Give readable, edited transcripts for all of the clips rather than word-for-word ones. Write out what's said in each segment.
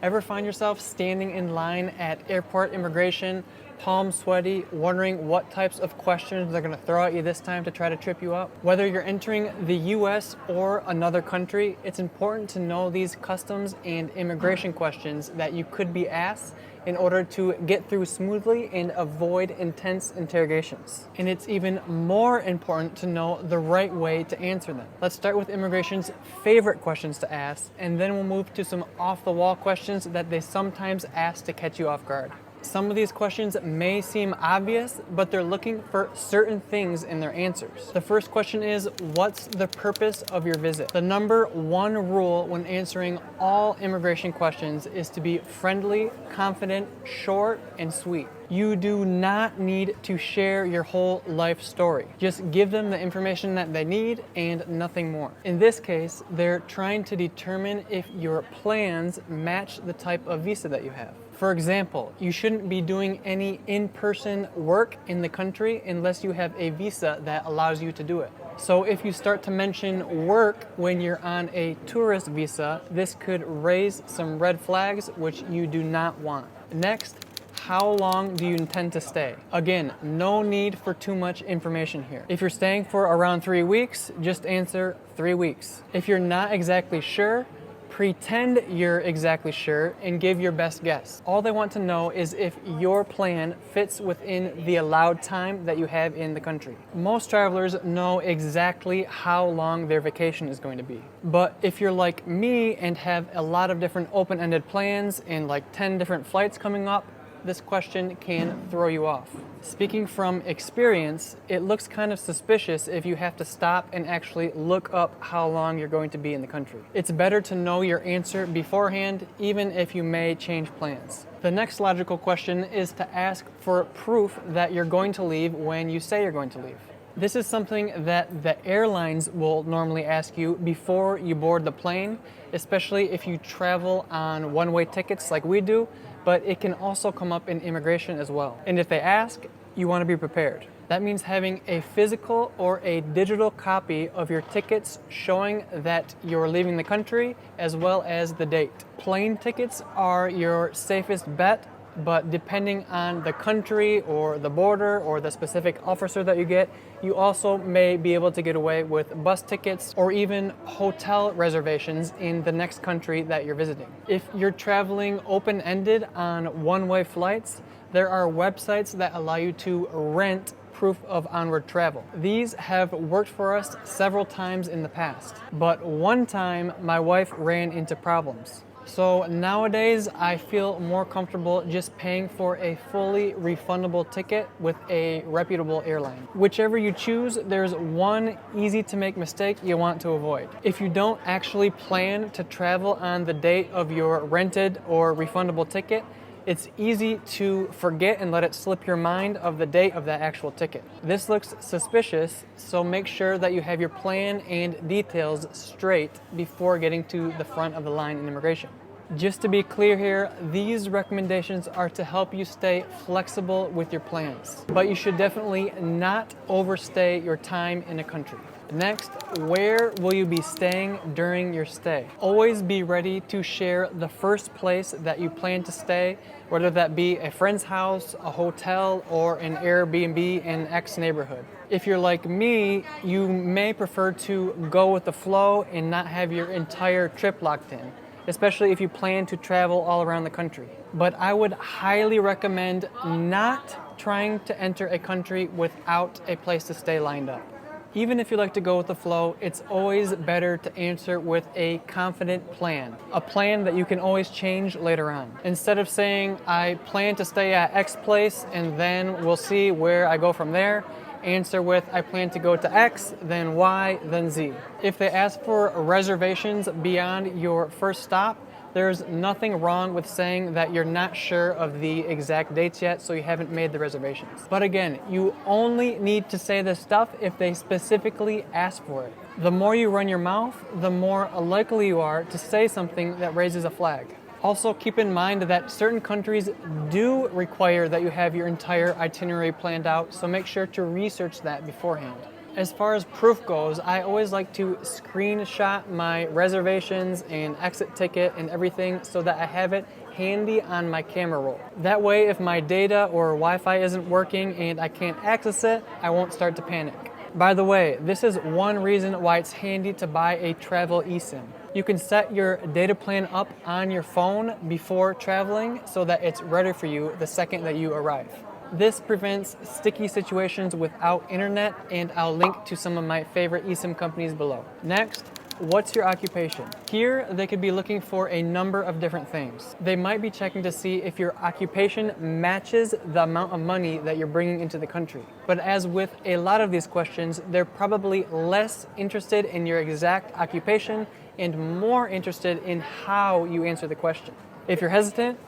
Ever find yourself standing in line at airport immigration, palms sweaty, wondering what types of questions they're going to throw at you this time to try to trip you up? Whether you're entering the US or another country, it's important to know these customs and immigration questions that you could be asked in order to get through smoothly and avoid intense interrogations. And it's even more important to know the right way to answer them. Let's start with immigration's favorite questions to ask, and then we'll move to some off-the-wall questions that they sometimes ask to catch you off guard. Some of these questions may seem obvious, but they're looking for certain things in their answers. The first question is, what's the purpose of your visit? The number one rule when answering all immigration questions is to be friendly, confident, short, and sweet. You do not need to share your whole life story. Just give them the information that they need and nothing more. In this case, they're trying to determine if your plans match the type of visa that you have. For example, you shouldn't be doing any in-person work in the country unless you have a visa that allows you to do it. So if you start to mention work when you're on a tourist visa, this could raise some red flags which you do not want. Next, how long do you intend to stay? Again, no need for too much information here. If you're staying for around 3 weeks, just answer 3 weeks. If you're not exactly sure, pretend you're exactly sure and give your best guess. All they want to know is if your plan fits within the allowed time that you have in the country. Most travelers know exactly how long their vacation is going to be. But if you're like me and have a lot of different open-ended plans and like 10 different flights coming up, this question can throw you off. Speaking from experience, it looks kind of suspicious if you have to stop and actually look up how long you're going to be in the country. It's better to know your answer beforehand, even if you may change plans. The next logical question is to ask for proof that you're going to leave when you say you're going to leave. This is something that the airlines will normally ask you before you board the plane, especially if you travel on one-way tickets like we do, but it can also come up in immigration as well. And if they ask, you want to be prepared. That means having a physical or a digital copy of your tickets showing that you're leaving the country, as well as the date. Plane tickets are your safest bet, but depending on the country or the border or the specific officer that you get, you also may be able to get away with bus tickets or even hotel reservations in the next country that you're visiting. If you're traveling open-ended on one-way flights, there are websites that allow you to rent proof of onward travel. These have worked for us several times in the past, but one time my wife ran into problems. So nowadays, I feel more comfortable just paying for a fully refundable ticket with a reputable airline. Whichever you choose, there's one easy to make mistake you want to avoid. If you don't actually plan to travel on the date of your rented or refundable ticket, it's easy to forget and let it slip your mind of the date of that actual ticket. This looks suspicious, so make sure that you have your plan and details straight before getting to the front of the line in immigration. Just to be clear here, these recommendations are to help you stay flexible with your plans, but you should definitely not overstay your time in a country. Next, where will you be staying during your stay? Always be ready to share the first place that you plan to stay, whether that be a friend's house, a hotel, or an Airbnb in X neighborhood. If you're like me, you may prefer to go with the flow and not have your entire trip locked in, especially if you plan to travel all around the country. But I would highly recommend not trying to enter a country without a place to stay lined up. Even if you like to go with the flow, it's always better to answer with a confident plan, a plan that you can always change later on. Instead of saying, I plan to stay at X place and then we'll see where I go from there, answer with, I plan to go to X, then Y, then Z. If they ask for reservations beyond your first stop, there's nothing wrong with saying that you're not sure of the exact dates yet, so you haven't made the reservations. But again, you only need to say this stuff if they specifically ask for it. The more you run your mouth, the more likely you are to say something that raises a flag. Also, keep in mind that certain countries do require that you have your entire itinerary planned out, so make sure to research that beforehand. As far as proof goes, I always like to screenshot my reservations and exit ticket and everything so that I have it handy on my camera roll. That way, if my data or Wi-Fi isn't working and I can't access it, I won't start to panic. By the way, this is one reason why it's handy to buy a travel eSIM. You can set your data plan up on your phone before traveling so that it's ready for you the second that you arrive. This prevents sticky situations without internet, and I'll link to some of my favorite eSIM companies below. Next, what's your occupation? Here, they could be looking for a number of different things. They might be checking to see if your occupation matches the amount of money that you're bringing into the country. But as with a lot of these questions, they're probably less interested in your exact occupation and more interested in how you answer the question. If you're hesitant,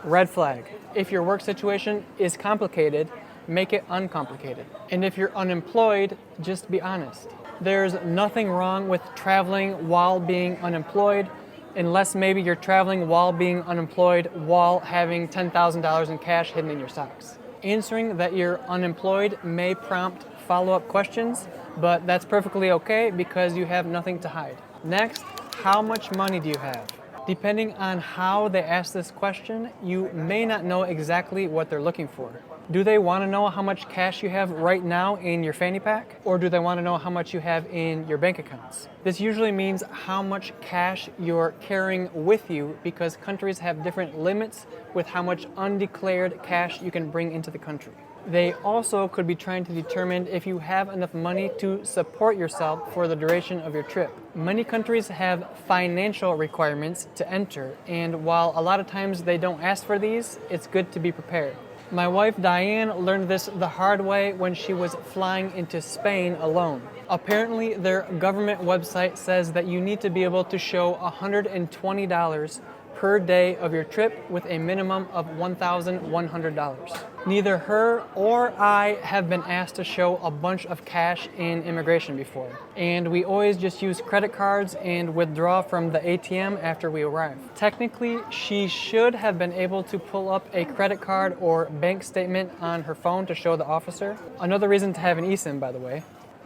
red flag. If your work situation is complicated, make it uncomplicated. And if you're unemployed, just be honest. There's nothing wrong with traveling while being unemployed, unless maybe you're traveling while being unemployed while having $10,000 in cash hidden in your socks. Answering that you're unemployed may prompt follow-up questions, but that's perfectly okay because you have nothing to hide. Next, how much money do you have? Depending on how they ask this question, you may not know exactly what they're looking for. Do they want to know how much cash you have right now in your fanny pack? Or do they want to know how much you have in your bank accounts? This usually means how much cash you're carrying with you because countries have different limits with how much undeclared cash you can bring into the country. They also could be trying to determine if you have enough money to support yourself for the duration of your trip. Many countries have financial requirements to enter, and while a lot of times they don't ask for these, it's good to be prepared. My wife Diane learned this the hard way when she was flying into Spain alone. Apparently, their government website says that you need to be able to show $120 per day of your trip with a minimum of $1,100. Neither her or I have been asked to show a bunch of cash in immigration before, and we always just use credit cards and withdraw from the ATM after we arrive. Technically, she should have been able to pull up a credit card or bank statement on her phone to show the officer. Another reason to have an eSIM, by the way.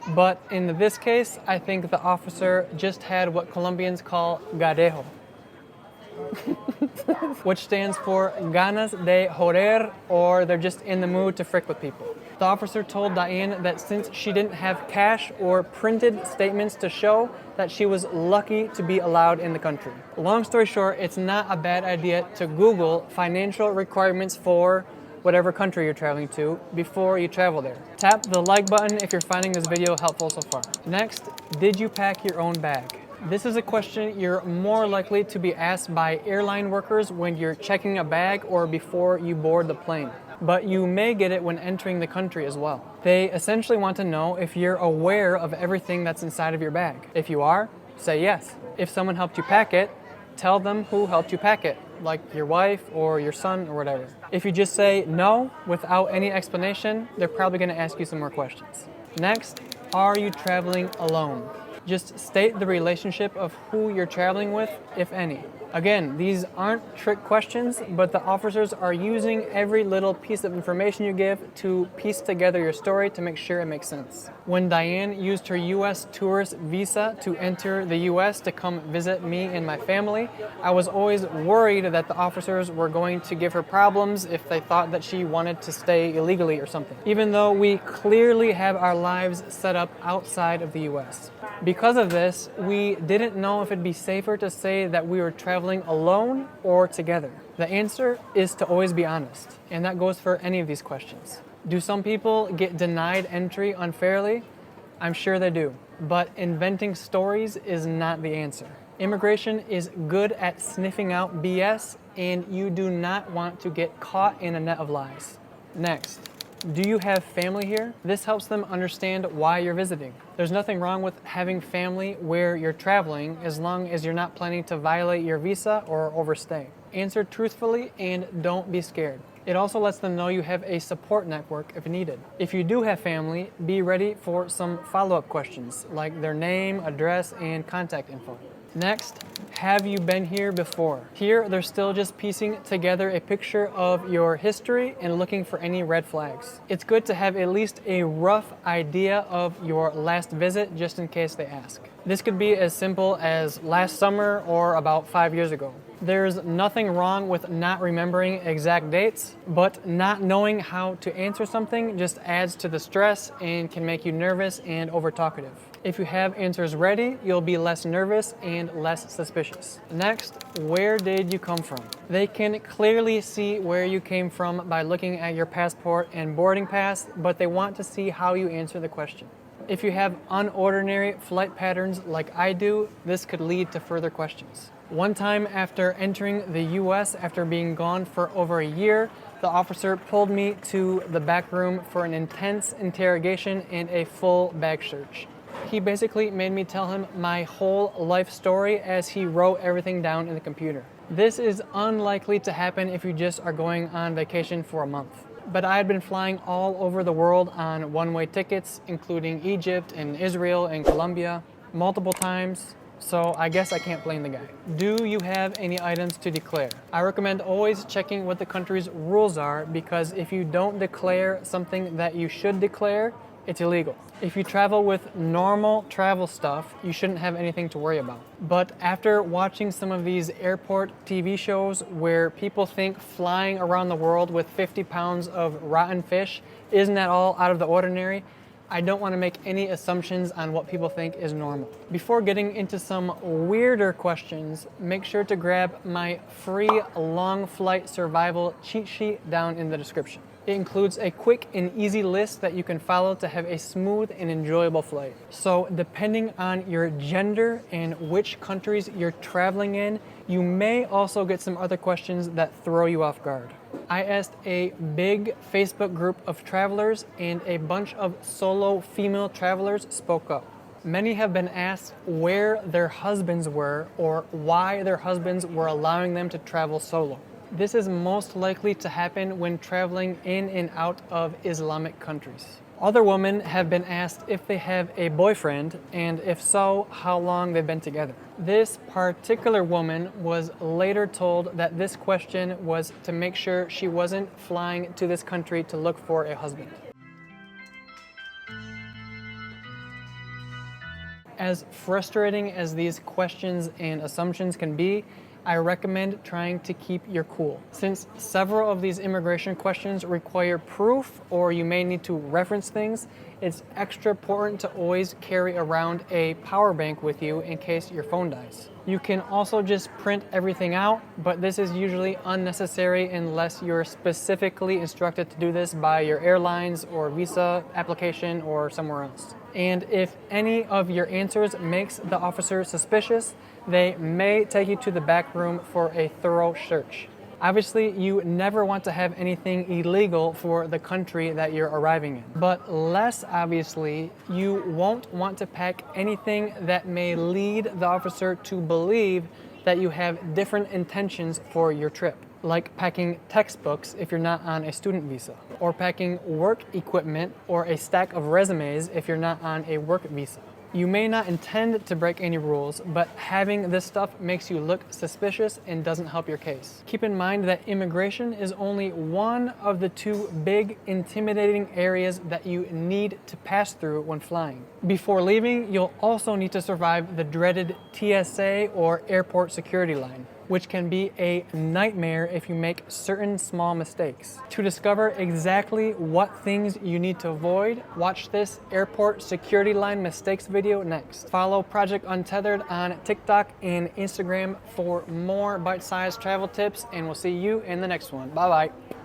But in this case, I think the officer just had what Colombians call garejo, which stands for ganas de joder, or they're just in the mood to frick with people. The officer told Diane that since she didn't have cash or printed statements to show, that she was lucky to be allowed in the country. Long story short, it's not a bad idea to Google financial requirements for whatever country you're traveling to before you travel there. Tap the like button if you're finding this video helpful so far. Next, did you pack your own bag? This is a question you're more likely to be asked by airline workers when you're checking a bag or before you board the plane. But you may get it when entering the country as well. They essentially want to know if you're aware of everything that's inside of your bag. If you are, say yes. If someone helped you pack it, tell them who helped you pack it, like your wife or your son or whatever. If you just say no without any explanation, they're probably going to ask you some more questions. Next, are you traveling alone? Just state the relationship of who you're traveling with, if any. Again, these aren't trick questions, but the officers are using every little piece of information you give to piece together your story to make sure it makes sense. When Diane used her U.S. tourist visa to enter the U.S. to come visit me and my family, I was always worried that the officers were going to give her problems if they thought that she wanted to stay illegally or something, even though we clearly have our lives set up outside of the U.S. Because of this, we didn't know if it'd be safer to say that we were traveling alone or together. The answer is to always be honest, and that goes for any of these questions. Do some people get denied entry unfairly? I'm sure they do, but inventing stories is not the answer. Immigration is good at sniffing out BS, and you do not want to get caught in a net of lies. Next. Do you have family here? This helps them understand why you're visiting. There's nothing wrong with having family where you're traveling as long as you're not planning to violate your visa or overstay. Answer truthfully and don't be scared. It also lets them know you have a support network if needed. If you do have family, be ready for some follow-up questions like their name, address, and contact info. Next, have you been here before? Here, they're still just piecing together a picture of your history and looking for any red flags. It's good to have at least a rough idea of your last visit just in case they ask. This could be as simple as last summer or about 5 years ago. There's nothing wrong with not remembering exact dates, but not knowing how to answer something just adds to the stress and can make you nervous and over-talkative. If you have answers ready, you'll be less nervous and less suspicious. Next, where did you come from? They can clearly see where you came from by looking at your passport and boarding pass, but they want to see how you answer the question. If you have unordinary flight patterns like I do, this could lead to further questions. One time after entering the US after being gone for over a year, the officer pulled me to the back room for an intense interrogation and a full bag search. He basically made me tell him my whole life story as he wrote everything down in the computer. This is unlikely to happen if you just are going on vacation for a month. But I had been flying all over the world on one-way tickets, including Egypt and Israel and Colombia, multiple times, so I guess I can't blame the guy. Do you have any items to declare? I recommend always checking what the country's rules are, because if you don't declare something that you should declare, it's illegal. If you travel with normal travel stuff, you shouldn't have anything to worry about. But after watching some of these airport TV shows where people think flying around the world with 50 pounds of rotten fish isn't at all out of the ordinary, I don't want to make any assumptions on what people think is normal. Before getting into some weirder questions, make sure to grab my free long flight survival cheat sheet down in the description. It includes a quick and easy list that you can follow to have a smooth and enjoyable flight. So depending on your gender and which countries you're traveling in, you may also get some other questions that throw you off guard. I asked a big Facebook group of travelers, and a bunch of solo female travelers spoke up. Many have been asked where their husbands were or why their husbands were allowing them to travel solo. This is most likely to happen when traveling in and out of Islamic countries. Other women have been asked if they have a boyfriend, and if so, how long they've been together. This particular woman was later told that this question was to make sure she wasn't flying to this country to look for a husband. As frustrating as these questions and assumptions can be, I recommend trying to keep your cool. Since several of these immigration questions require proof, or you may need to reference things, it's extra important to always carry around a power bank with you in case your phone dies. You can also just print everything out, but this is usually unnecessary unless you're specifically instructed to do this by your airlines or visa application or somewhere else. And if any of your answers makes the officer suspicious, they may take you to the back room for a thorough search. Obviously, you never want to have anything illegal for the country that you're arriving in. But less obviously, you won't want to pack anything that may lead the officer to believe that you have different intentions for your trip, like packing textbooks if you're not on a student visa, or packing work equipment or a stack of resumes if you're not on a work visa. You may not intend to break any rules, but having this stuff makes you look suspicious and doesn't help your case. Keep in mind that immigration is only one of the two big, intimidating areas that you need to pass through when flying. Before leaving, you'll also need to survive the dreaded TSA or airport security line, which can be a nightmare if you make certain small mistakes. To discover exactly what things you need to avoid, watch this airport security line mistakes video next. Follow Project Untethered on TikTok and Instagram for more bite-sized travel tips, and we'll see you in the next one. Bye-bye.